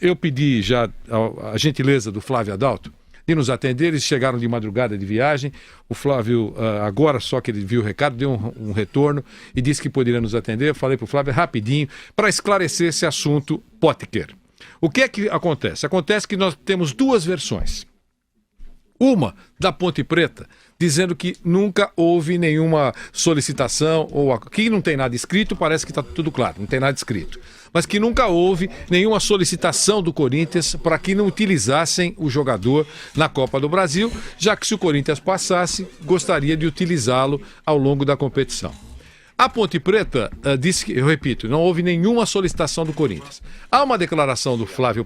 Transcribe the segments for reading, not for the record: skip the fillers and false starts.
Eu pedi já a gentileza do Flávio Adalto de nos atender. Eles chegaram de madrugada de viagem. O Flávio, agora só que ele viu o recado, deu um retorno e disse que poderia nos atender. Eu falei para o Flávio rapidinho para esclarecer esse assunto Potker. O que é que acontece? Acontece que nós temos duas versões. Uma da Ponte Preta, dizendo que nunca houve nenhuma solicitação, ou aqui não tem nada escrito, parece que está tudo claro, não tem nada escrito. Mas que nunca houve nenhuma solicitação do Corinthians para que não utilizassem o jogador na Copa do Brasil, já que se o Corinthians passasse, gostaria de utilizá-lo ao longo da competição. A Ponte Preta disse que, eu repito, não houve nenhuma solicitação do Corinthians. Há uma declaração do Flávio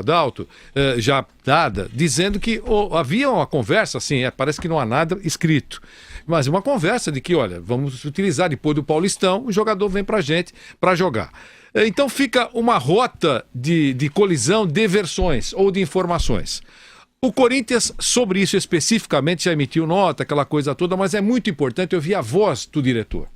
Adalto, já dada, dizendo que havia uma conversa, assim, parece que não há nada escrito, mas uma conversa de que, olha, vamos utilizar depois do Paulistão, o jogador vem pra gente para jogar. Então fica uma rota de colisão de versões ou de informações. O Corinthians, sobre isso especificamente, já emitiu nota, aquela coisa toda, mas é muito importante ouvir a voz do diretor.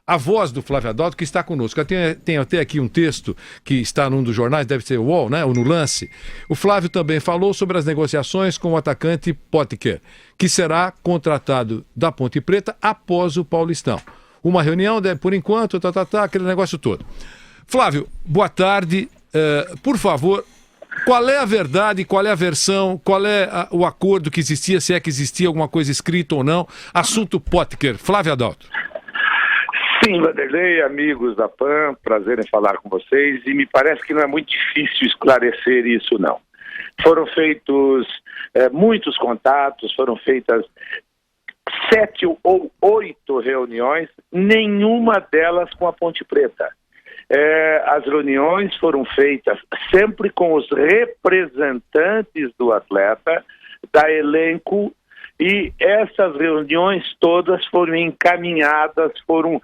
A voz do Flávio Adalto, que está conosco. Eu tenho até aqui um texto que está num dos jornais, deve ser o UOL, né? Ou no Lance. O Flávio também falou sobre as negociações com o atacante Potker, que será contratado da Ponte Preta após o Paulistão. Uma reunião, por enquanto, aquele negócio todo. Flávio, boa tarde. Por favor, qual é a verdade, qual é a versão, qual é o acordo que existia, se é que existia alguma coisa escrita ou não? Assunto Potker. Flávio Adalto. Sim, Vanderlei, amigos da PAN, prazer em falar com vocês, e me parece que não é muito difícil esclarecer isso, não. Foram feitos muitos contatos, foram feitas 7 ou 8 reuniões, nenhuma delas com a Ponte Preta. As reuniões foram feitas sempre com os representantes do atleta, da elenco, e essas reuniões todas foram encaminhadas, foram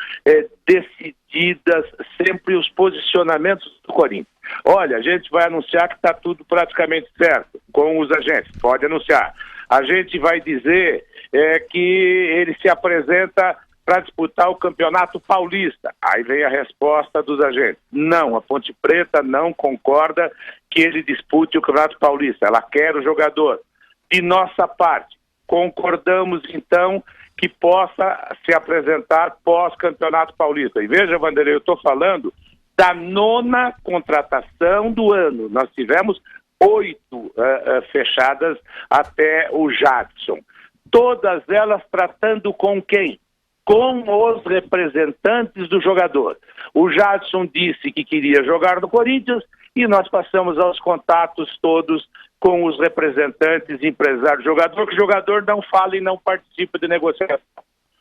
decididas sempre os posicionamentos do Corinthians. Olha, a gente vai anunciar que está tudo praticamente certo com os agentes, pode anunciar. A gente vai dizer que ele se apresenta para disputar o Campeonato Paulista. Aí vem a resposta dos agentes. Não, a Ponte Preta não concorda que ele dispute o Campeonato Paulista. Ela quer o jogador. De nossa parte, concordamos então que possa se apresentar pós-Campeonato Paulista. E veja, Vanderlei, eu estou falando da 9ª contratação do ano. Nós tivemos 8 fechadas até o Jadson. Todas elas tratando com quem? Com os representantes do jogador. O Jadson disse que queria jogar no Corinthians e nós passamos aos contatos todos com os representantes, empresários, jogador, que o jogador não fala e não participa de negociação.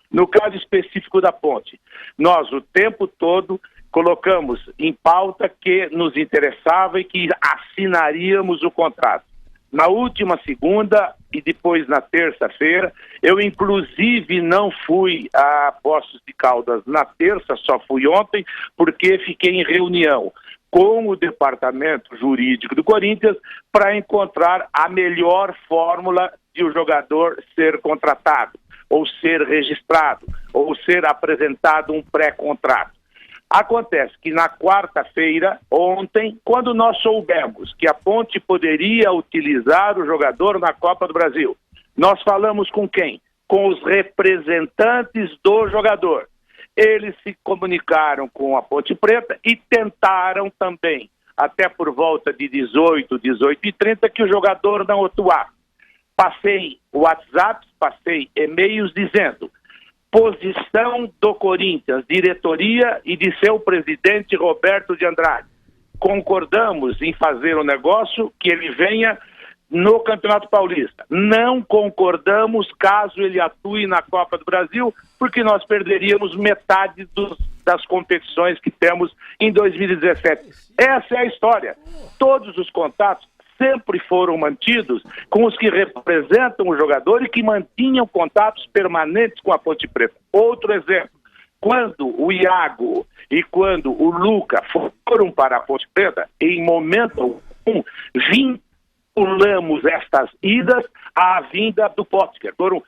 No caso específico da Ponte, nós o tempo todo colocamos em pauta que nos interessava e que assinaríamos o contrato. Na última segunda e depois na terça-feira, eu inclusive não fui a Poços de Caldas na terça, só fui ontem, porque fiquei em reunião com o departamento jurídico do Corinthians para encontrar a melhor fórmula de o jogador ser contratado, ou ser registrado, ou ser apresentado um pré-contrato. Acontece que na quarta-feira, ontem, quando nós soubemos que a Ponte poderia utilizar o jogador na Copa do Brasil, nós falamos com quem? Com os representantes do jogador. Eles se comunicaram com a Ponte Preta e tentaram também, até por volta de 18h30, que o jogador não atuasse. Passei WhatsApp, passei e-mails dizendo: posição do Corinthians, diretoria e de seu presidente Roberto de Andrade. Concordamos em fazer o negócio que ele venha no Campeonato Paulista. Não concordamos caso ele atue na Copa do Brasil, porque nós perderíamos metade das competições que temos em 2017. Essa é a história. Todos os contatos sempre foram mantidos com os que representam o jogador e que mantinham contatos permanentes com a Ponte Preta. Outro exemplo, quando o Iago e quando o Luca foram para a Ponte Preta, em momento algum, vinculamos estas idas à vinda do Potker. Foram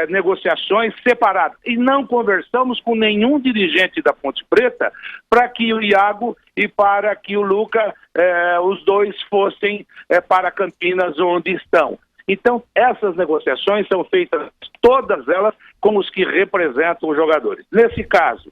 negociações separadas. E não conversamos com nenhum dirigente da Ponte Preta para que o Iago e para que o Luca, os dois fossem para Campinas, onde estão. Então, essas negociações são feitas, todas elas, com os que representam os jogadores. Nesse caso,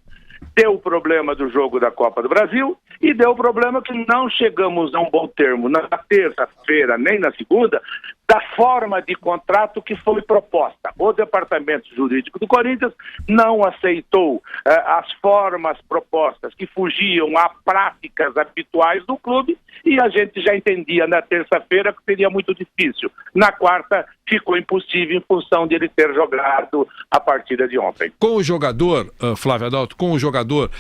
deu o problema do jogo da Copa do Brasil e deu o problema que não chegamos a um bom termo na terça-feira nem na segunda da forma de contrato que foi proposta. O departamento jurídico do Corinthians não aceitou as formas propostas que fugiam a práticas habituais do clube e a gente já entendia na terça-feira que seria muito difícil. Na quarta ficou impossível em função de ele ter jogado a partida de ontem. Com o jogador, Flávio Adalto, com o jogador,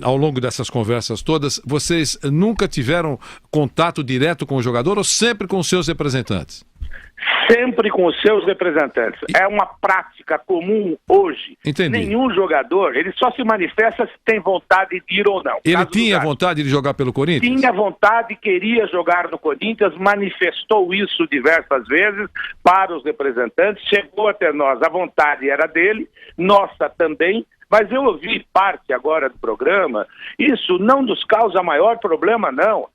ao longo dessas conversas todas, vocês nunca tiveram contato direto com o jogador ou sempre com os seus representantes? Sempre com os seus representantes. É uma prática comum hoje. Entendi. Nenhum jogador, ele só se manifesta se tem vontade de ir ou não. Ele tinha vontade de jogar pelo Corinthians? Tinha vontade, queria jogar no Corinthians, manifestou isso diversas vezes para os representantes, chegou até nós, a vontade era dele, nossa também, mas eu ouvi parte agora do programa, isso não nos causa maior problema não.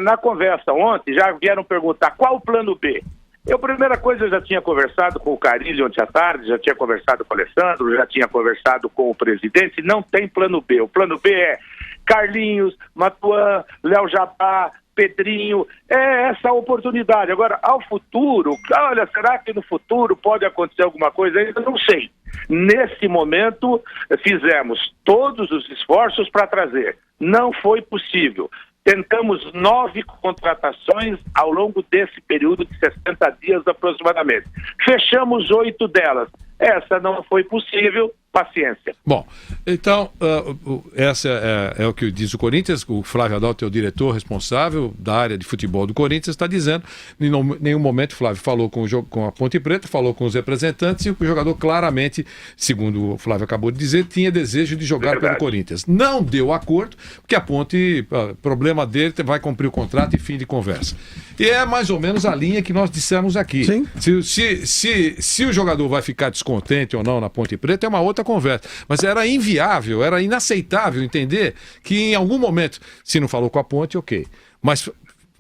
Na conversa ontem já vieram perguntar qual o plano B. Eu, primeira coisa, eu já tinha conversado com o Carilho ontem à tarde, já tinha conversado com o Alessandro, já tinha conversado com o presidente, não tem plano B. O plano B é Carlinhos, Matuan, Léo Jabá, Pedrinho, essa oportunidade. Agora, ao futuro, olha, será que no futuro pode acontecer alguma coisa? Ainda não sei. Nesse momento, fizemos todos os esforços para trazer. Não foi possível. Tentamos 9 contratações ao longo desse período de 60 dias aproximadamente. Fechamos 8 delas. Essa não foi possível, paciência. Bom, então, essa é o que diz o Corinthians, o Flávio Adalto é o diretor responsável da área de futebol do Corinthians, está dizendo, em nenhum momento o Flávio falou com a Ponte Preta, falou com os representantes e o jogador claramente, segundo o Flávio acabou de dizer, tinha desejo de jogar pelo Corinthians. Não deu acordo, porque a Ponte, problema dele, vai cumprir o contrato e fim de conversa. E é mais ou menos a linha que nós dissemos aqui. Sim. Se o jogador vai ficar descontente ou não na Ponte Preta, é uma outra conversa. Mas era inviável, era inaceitável entender que em algum momento, se não falou com a Ponte, ok. Mas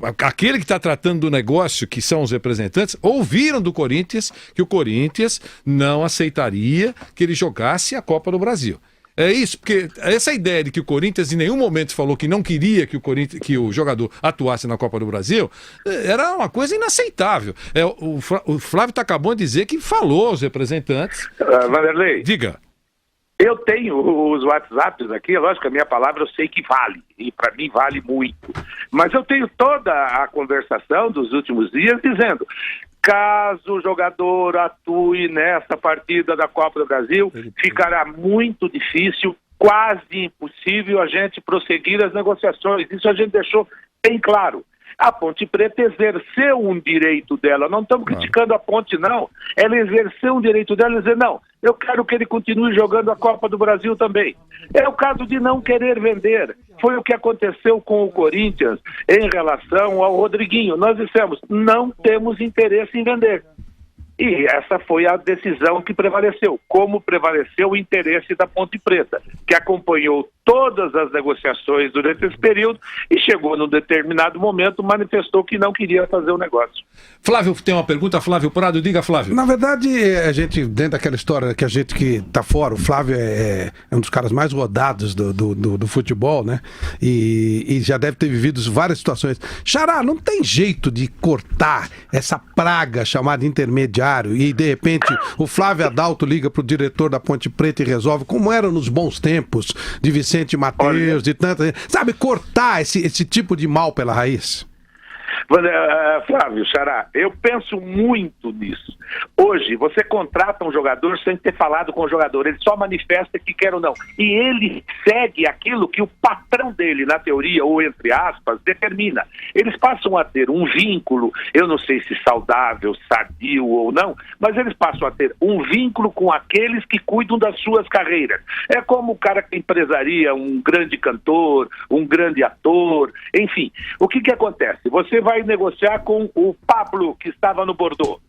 aquele que está tratando do negócio, que são os representantes, ouviram do Corinthians que o Corinthians não aceitaria que ele jogasse a Copa do Brasil. É isso, porque essa ideia de que o Corinthians em nenhum momento falou que não queria que o jogador atuasse na Copa do Brasil, era uma coisa inaceitável. O Flávio está acabando de dizer que falou aos representantes. Vanderlei. Diga. Eu tenho os WhatsApps aqui, lógico que a minha palavra eu sei que vale, e para mim vale muito. Mas eu tenho toda a conversação dos últimos dias dizendo, caso o jogador atue nessa partida da Copa do Brasil, ficará muito difícil, quase impossível a gente prosseguir as negociações. Isso a gente deixou bem claro. A Ponte Preta exerceu um direito dela, não estamos criticando a Ponte não, ela exerceu um direito dela e dizer não, eu quero que ele continue jogando a Copa do Brasil também. É o caso de não querer vender, foi o que aconteceu com o Corinthians em relação ao Rodriguinho, nós dissemos, não temos interesse em vender. E essa foi a decisão que prevaleceu, como prevaleceu o interesse da Ponte Preta, que acompanhou todas as negociações durante esse período e chegou num determinado momento, manifestou que não queria fazer o negócio. Flávio, tem uma pergunta, Flávio Prado, diga, Flávio. Na verdade, a gente, dentro daquela história que a gente que tá fora, o Flávio é um dos caras mais rodados do futebol, né? E já deve ter vivido várias situações. Xará, não tem jeito de cortar essa praga chamada intermediário e, de repente, o Flávio Adalto liga pro diretor da Ponte Preta e resolve, como era nos bons tempos de Vicente Mateus, de tanta gente. Sabe, cortar esse tipo de mal pela raiz? Flávio, Xará, eu penso muito nisso. Hoje, você contrata um jogador sem ter falado com o jogador, ele só manifesta que quer ou não. E ele segue aquilo que o patrão dele, na teoria, ou entre aspas, determina. Eles passam a ter um vínculo, eu não sei se saudável, sadio ou não, mas eles passam a ter um vínculo com aqueles que cuidam das suas carreiras. É como o cara que empresaria um grande cantor, um grande ator, enfim. O que acontece? Você vai negociar com o Pablo, que estava no Bordeaux.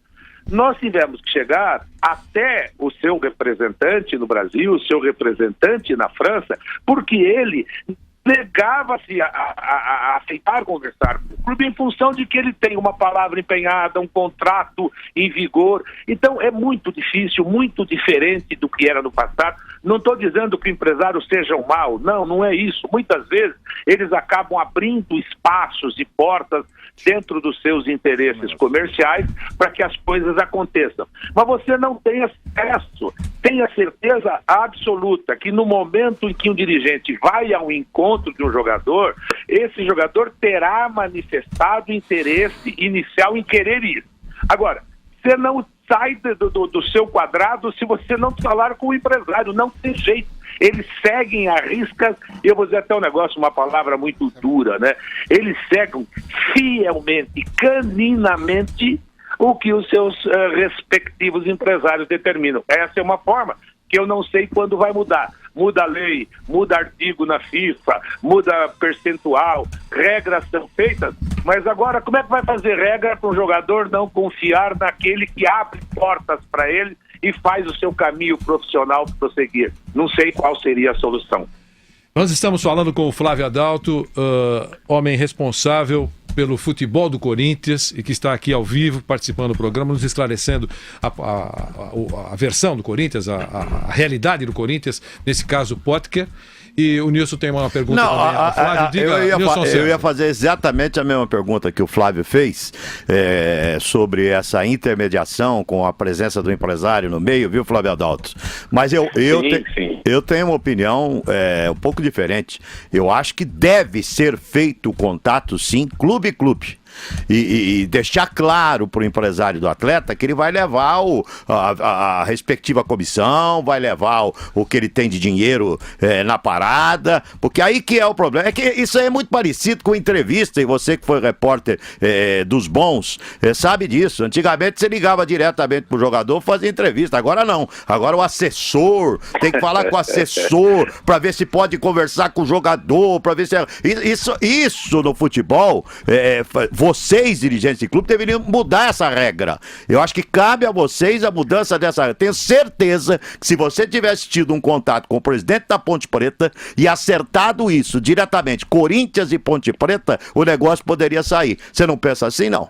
nós tivemos que chegar até o seu representante no Brasil, o seu representante na França, porque ele negava-se a aceitar conversar com o clube em função de que ele tem uma palavra empenhada, um contrato em vigor. Então é muito difícil, muito diferente do que era no passado. Não estou dizendo que o empresário seja um mal, não é isso. Muitas vezes eles acabam abrindo espaços e portas dentro dos seus interesses comerciais para que as coisas aconteçam. Mas você não tem acesso, tenha certeza absoluta que no momento em que um dirigente vai ao encontro de um jogador, esse jogador terá manifestado interesse inicial em querer ir. Agora, você não sai do seu quadrado se você não falar com o empresário, não tem jeito. Eles seguem a risca, eu vou dizer até um negócio, uma palavra muito dura, né? Eles seguem fielmente, caninamente, o que os seus respectivos empresários determinam. Essa é uma forma que eu não sei quando vai mudar. Muda a lei, muda artigo na FIFA, muda percentual, regras são feitas, mas agora como é que vai fazer regra para um jogador não confiar naquele que abre portas para ele e faz o seu caminho profissional prosseguir? Não sei qual seria a solução. Nós estamos falando com o Flávio Adalto, homem responsável pelo futebol do Corinthians e que está aqui ao vivo participando do programa, nos esclarecendo a versão do Corinthians, a realidade do Corinthians, nesse caso Potker. E o Nilson tem uma pergunta também. Flávio, diga, eu ia fazer exatamente a mesma pergunta que o Flávio fez sobre essa intermediação com a presença do empresário no meio, viu, Flávio Adalto? Mas eu tenho uma opinião um pouco diferente. Eu acho que deve ser feito o contato, sim, clube. E deixar claro para o empresário do atleta que ele vai levar a respectiva comissão, vai levar o que ele tem de dinheiro na parada, porque aí que é o problema. É que isso aí é muito parecido com entrevista, e você que foi repórter dos bons sabe disso. Antigamente você ligava diretamente pro jogador, fazia entrevista, agora não. Agora o assessor tem que falar com o assessor para ver se pode conversar com o jogador, para ver se isso no futebol vocês, dirigentes de clube, deveriam mudar essa regra. Eu acho que cabe a vocês a mudança dessa regra. Tenho certeza que se você tivesse tido um contato com o presidente da Ponte Preta e acertado isso diretamente, Corinthians e Ponte Preta, o negócio poderia sair. Você não pensa assim, não?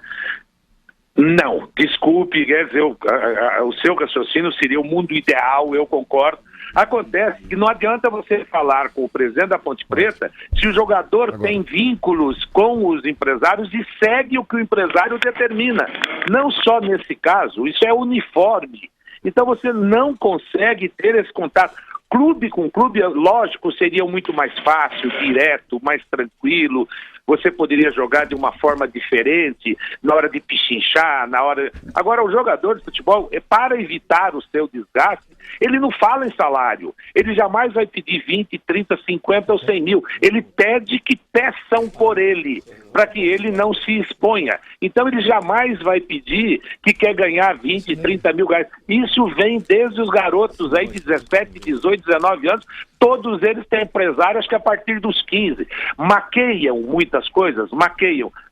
Não, desculpe, quer dizer, o seu raciocínio seria o mundo ideal, eu concordo. Acontece que não adianta você falar com o presidente da Ponte Preta se o jogador tem vínculos com os empresários e segue o que o empresário determina. Não só nesse caso, isso é uniforme. Então você não consegue ter esse contato. Clube com clube, lógico, seria muito mais fácil, direto, mais tranquilo. Você poderia jogar de uma forma diferente, na hora de pichinchar, na hora... Agora, o jogador de futebol, para evitar o seu desgaste, ele não fala em salário. Ele jamais vai pedir 20, 30, 50 ou 100 mil. Ele pede que peçam por ele, para que ele não se exponha. Então, ele jamais vai pedir que quer ganhar 20, 30 mil reais. Isso vem desde os garotos aí de 17, 18, 19 anos. Todos eles têm empresário, acho que a partir dos 15. Maqueiam muitas coisas,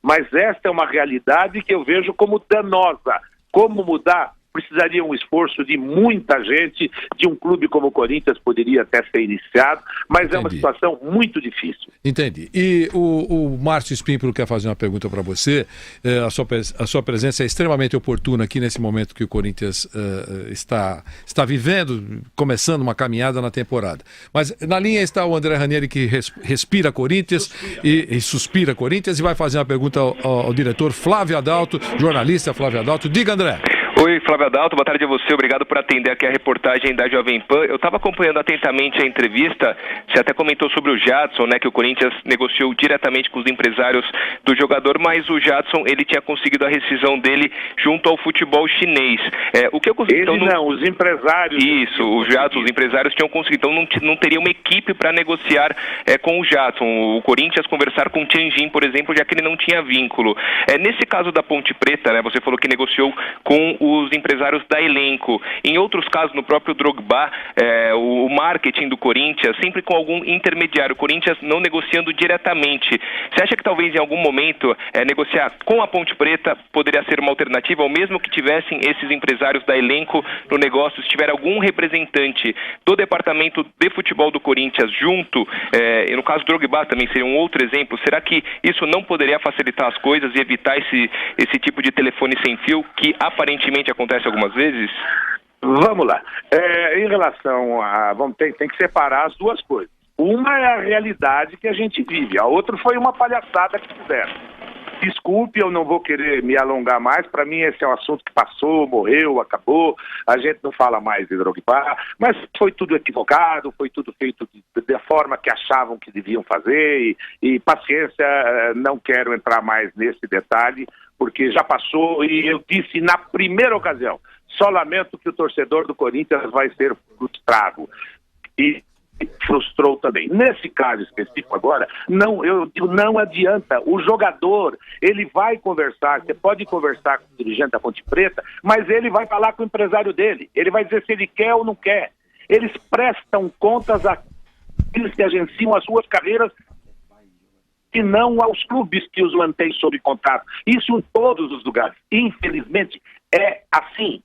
mas esta é uma realidade que eu vejo como danosa. Como mudar? Precisaria um esforço de muita gente, de um clube como o Corinthians poderia até ser iniciado, mas Entendi. É uma situação muito difícil. Entendi. E o Márcio Espímpolo quer fazer uma pergunta para você. A sua presença é extremamente oportuna aqui nesse momento que o Corinthians está vivendo, começando uma caminhada na temporada. Mas na linha está o André Ranieri, que respira Corinthians e suspira Corinthians, e vai fazer uma pergunta ao diretor Flávio Adalto, jornalista Flávio Adalto. Diga, André. Oi, Flávio Adalto, boa tarde a você, obrigado por atender aqui a reportagem da Jovem Pan. Eu estava acompanhando atentamente a entrevista, você até comentou sobre o Jadson, né, que o Corinthians negociou diretamente com os empresários do jogador, mas o Jadson, ele tinha conseguido a rescisão dele junto ao futebol chinês. Os empresários. Isso, o Jadson, os empresários tinham conseguido, então não teria uma equipe para negociar com o Jadson. O Corinthians conversar com o Tianjin, por exemplo, já que ele não tinha vínculo. Nesse caso da Ponte Preta, né, você falou que negociou com os empresários da elenco. Em outros casos, no próprio Drogba, o marketing do Corinthians, sempre com algum intermediário, o Corinthians não negociando diretamente. Você acha que talvez em algum momento negociar com a Ponte Preta poderia ser uma alternativa, ou mesmo que tivessem esses empresários da elenco no negócio, se tiver algum representante do departamento de futebol do Corinthians junto, e no caso do Drogba também seria um outro exemplo, será que isso não poderia facilitar as coisas e evitar esse tipo de telefone sem fio que aparentemente acontece algumas vezes? Vamos lá. Em relação a... tem que separar as duas coisas. Uma é a realidade que a gente vive, a outra foi uma palhaçada que fizeram. Desculpe, eu não vou querer me alongar mais, para mim esse é um assunto que passou, morreu, acabou, a gente não fala mais de Drogba, mas foi tudo equivocado, foi tudo feito da forma que achavam que deviam fazer e paciência, não quero entrar mais nesse detalhe, porque já passou e eu disse na primeira ocasião, só lamento que o torcedor do Corinthians vai ser frustrado. E frustrou também. Nesse caso específico agora, eu digo, não adianta. O jogador, ele vai conversar, você pode conversar com o dirigente da Ponte Preta, mas ele vai falar com o empresário dele. Ele vai dizer se ele quer ou não quer. Eles prestam contas àqueles que agenciam as suas carreiras e não aos clubes que os mantêm sob contrato. Isso em todos os lugares. Infelizmente, é assim.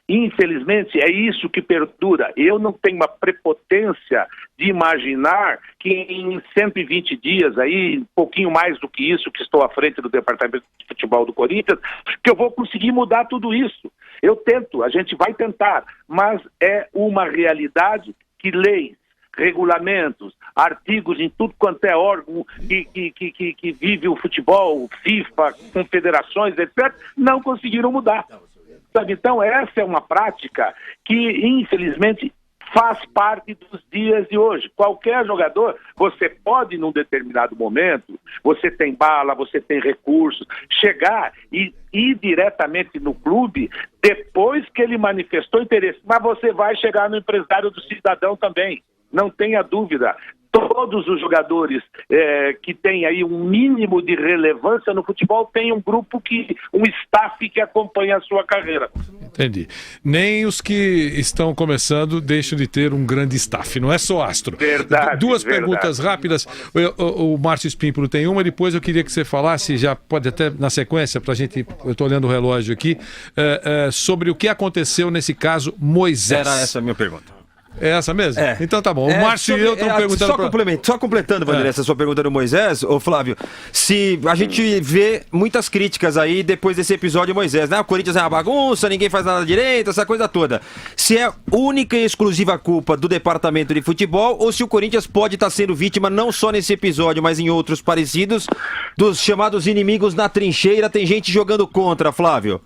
Infelizmente, é isso que perdura. Eu não tenho uma prepotência de imaginar que em 120 dias, aí, um pouquinho mais do que isso, que estou à frente do Departamento de Futebol do Corinthians, que eu vou conseguir mudar tudo isso. Eu tento, a gente vai tentar, mas é uma realidade que leis, regulamentos, artigos em tudo quanto é órgão que vive o futebol, FIFA, confederações, etc., não conseguiram mudar. Sabe? Então, essa é uma prática que, infelizmente, faz parte dos dias de hoje. Qualquer jogador, você pode, num determinado momento, você tem bala, você tem recursos, chegar e ir diretamente no clube depois que ele manifestou interesse. Mas você vai chegar no empresário do cidadão também, não tenha dúvida. Todos os jogadores que têm aí um mínimo de relevância no futebol têm um grupo, um staff que acompanha a sua carreira. Entendi. Nem os que estão começando deixam de ter um grande staff, não é só astro. Verdade. Duas perguntas rápidas. O Márcio Espímpolo tem uma, depois eu queria que você falasse, já pode até na sequência, para a gente, eu estou olhando o relógio aqui, sobre o que aconteceu nesse caso Moisés. Era essa a minha pergunta. É essa mesmo? Então tá bom. O Márcio e eu estamos perguntando... Só completando, Vanderlei, essa sua pergunta do Moisés, ô Flávio, se a gente vê muitas críticas aí depois desse episódio Moisés, né? O Corinthians é uma bagunça, ninguém faz nada direito, essa coisa toda. Se é única e exclusiva culpa do departamento de futebol ou se o Corinthians pode estar sendo vítima, não só nesse episódio, mas em outros parecidos, dos chamados inimigos na trincheira, tem gente jogando contra, Flávio?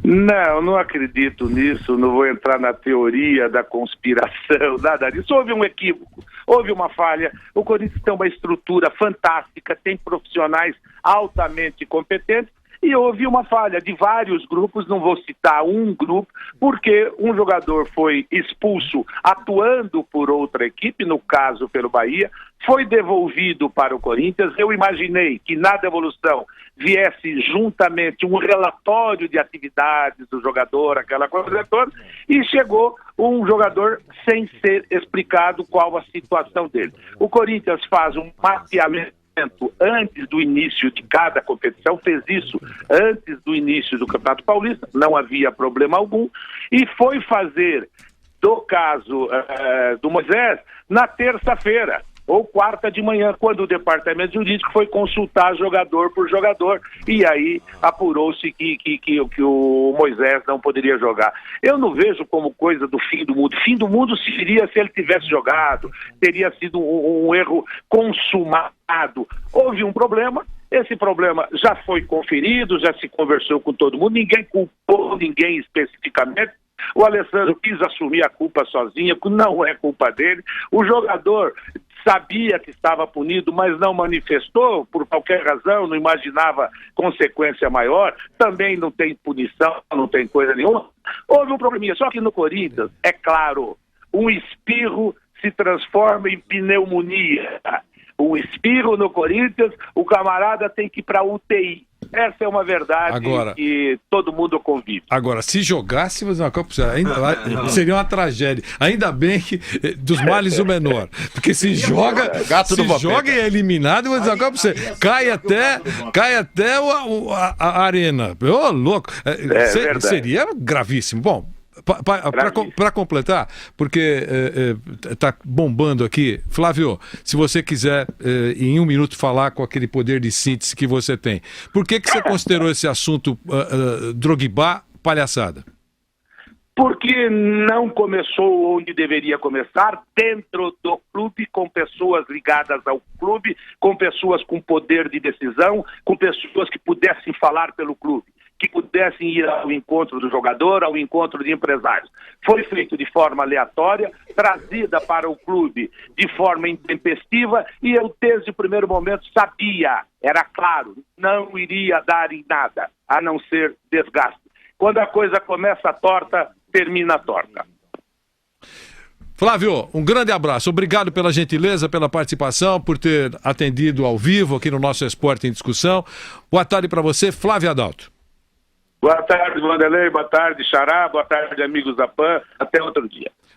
Não acredito nisso, não vou entrar na teoria da conspiração, nada disso. Houve um equívoco, houve uma falha. O Corinthians tem uma estrutura fantástica, tem profissionais altamente competentes e houve uma falha de vários grupos, não vou citar um grupo, porque um jogador foi expulso atuando por outra equipe, no caso pelo Bahia, foi devolvido para o Corinthians. Eu imaginei que na devolução viesse juntamente um relatório de atividades do jogador, aquela coisa toda, e chegou um jogador sem ser explicado qual a situação dele. O Corinthians faz um mapeamento antes do início de cada competição, fez isso antes do início do Campeonato Paulista, não havia problema algum, e foi fazer do caso do Moisés na terça-feira ou quarta de manhã, quando o departamento jurídico foi consultar jogador por jogador, e aí apurou-se que o Moisés não poderia jogar. Eu não vejo como coisa do fim do mundo. Fim do mundo seria se ele tivesse jogado, teria sido um erro consumado. Houve um problema, esse problema já foi conferido, já se conversou com todo mundo, ninguém culpou ninguém especificamente. O Alessandro quis assumir a culpa sozinho, não é culpa dele. O jogador sabia que estava punido, mas não manifestou por qualquer razão, não imaginava consequência maior, também não tem punição, não tem coisa nenhuma. Houve um probleminha, só que no Corinthians, é claro, um espirro se transforma em pneumonia. Um espirro no Corinthians, o camarada tem que ir para UTI. Essa é uma verdade que todo mundo convive. Agora, se jogasse, seria uma tragédia. Ainda bem que dos males o menor. Porque se joga e é eliminado, eu vou dizer uma coisa pra você, cai até a arena. Ô, louco. Seria gravíssimo. Bom, para completar, porque está bombando aqui, Flávio, se você quiser em um minuto falar com aquele poder de síntese que você tem, por que você considerou esse assunto Drogba palhaçada? Porque não começou onde deveria começar, dentro do clube, com pessoas ligadas ao clube, com pessoas com poder de decisão, com pessoas que pudessem falar pelo clube, que pudessem ir ao encontro do jogador, ao encontro de empresários. Foi feito de forma aleatória, trazida para o clube de forma intempestiva, e eu desde o primeiro momento sabia, era claro, não iria dar em nada, a não ser desgaste. Quando a coisa começa torta, termina torta. Flávio, um grande abraço. Obrigado pela gentileza, pela participação, por ter atendido ao vivo aqui no nosso Esporte em Discussão. Boa tarde para você, Flávio Adalto. Boa tarde, Vanderlei. Boa tarde, Xará. Boa tarde, amigos da PAN. Até outro dia.